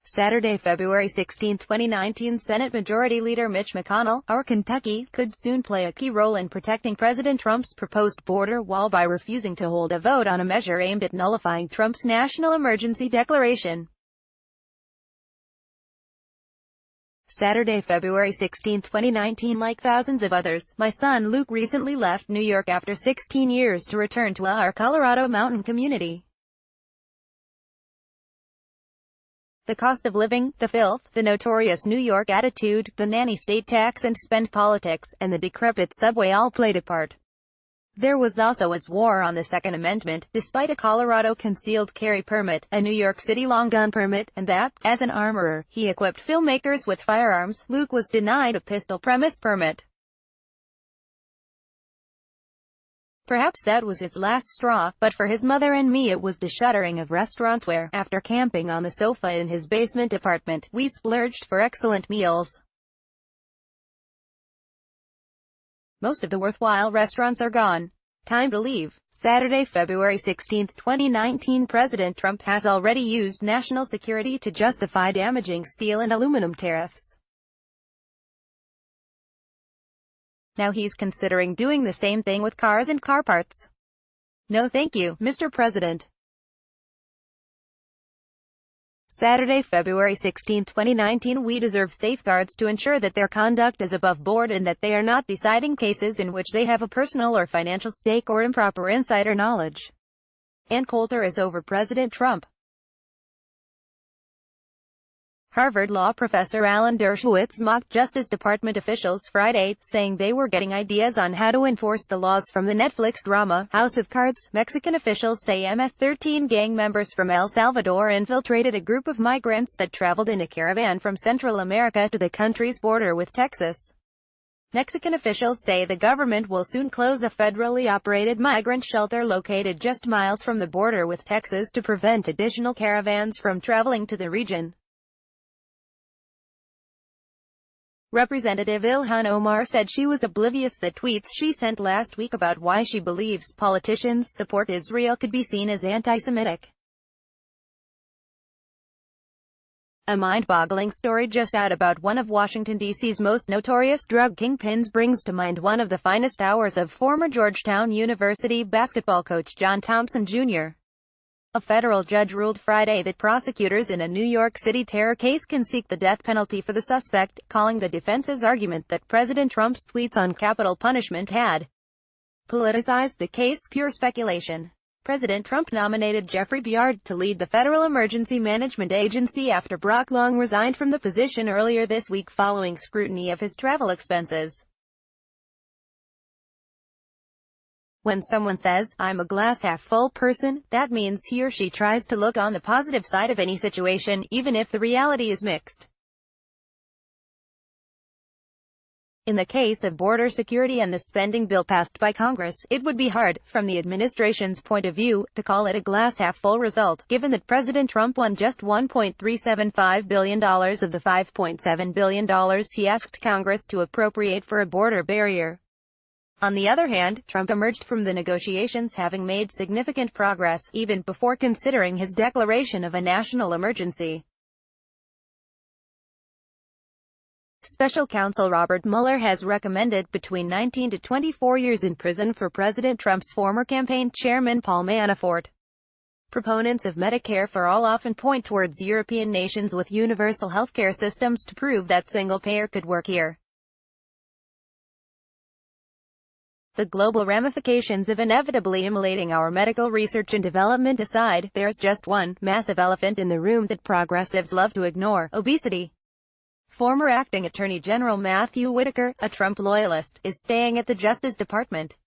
Saturday, February 16, 2019, Senate Majority Leader Mitch McConnell, our Kentucky, could soon play a key role in protecting President Trump's proposed border wall by refusing to hold a vote on a measure aimed at nullifying Trump's national emergency declaration. Saturday, February 16, 2019. Like thousands of others, my son Luke recently left New York after 16 years to return to our Colorado mountain community. The cost of living, the filth, the notorious New York attitude, the nanny-state tax and spend politics, and the decrepit subway all played a part. There was also its war on the Second Amendment, despite a Colorado concealed carry permit, a New York City long gun permit, and that, as an armorer, he equipped filmmakers with firearms. Luke was denied a pistol premise permit. Perhaps that was its last straw, but for his mother and me it was the shuttering of restaurants where, after camping on the sofa in his basement apartment, we splurged for excellent meals. Most of the worthwhile restaurants are gone. Time to leave. Saturday, February 16, 2019. President Trump has already used national security to justify damaging steel and aluminum tariffs. Now he's considering doing the same thing with cars and car parts. No thank you, Mr. President. Saturday, February 16, 2019. We deserve safeguards to ensure that their conduct is above board and that they are not deciding cases in which they have a personal or financial stake or improper insider knowledge. Ann Coulter is over President Trump. Harvard law professor Alan Dershowitz mocked Justice Department officials Friday, saying they were getting ideas on how to enforce the laws from the Netflix drama, House of Cards. Mexican officials say MS-13 gang members from El Salvador infiltrated a group of migrants that traveled in a caravan from Central America to the country's border with Texas. Mexican officials say the government will soon close a federally operated migrant shelter located just miles from the border with Texas to prevent additional caravans from traveling to the region. Representative Ilhan Omar said she was oblivious that tweets she sent last week about why she believes politicians support Israel could be seen as anti-Semitic. A mind-boggling story just out about one of Washington, D.C.'s most notorious drug kingpins brings to mind one of the finest hours of former Georgetown University basketball coach John Thompson, Jr. A federal judge ruled Friday that prosecutors in a New York City terror case can seek the death penalty for the suspect, calling the defense's argument that President Trump's tweets on capital punishment had politicized the case pure speculation. President Trump nominated Jeffrey Biard to lead the Federal Emergency Management Agency after Brock Long resigned from the position earlier this week following scrutiny of his travel expenses. When someone says, "I'm a glass-half-full person," that means he or she tries to look on the positive side of any situation, even if the reality is mixed. In the case of border security and the spending bill passed by Congress, it would be hard, from the administration's point of view, to call it a glass-half-full result, given that President Trump won just $1.375 billion of the $5.7 billion he asked Congress to appropriate for a border barrier. On the other hand, Trump emerged from the negotiations having made significant progress, even before considering his declaration of a national emergency. Special counsel Robert Mueller has recommended between 19 to 24 years in prison for President Trump's former campaign chairman Paul Manafort. Proponents of Medicare for All often point towards European nations with universal healthcare systems to prove that single-payer could work here. The global ramifications of inevitably immolating our medical research and development aside, there's just one massive elephant in the room that progressives love to ignore: obesity. Former acting Attorney General Matthew Whitaker, a Trump loyalist, is staying at the Justice Department.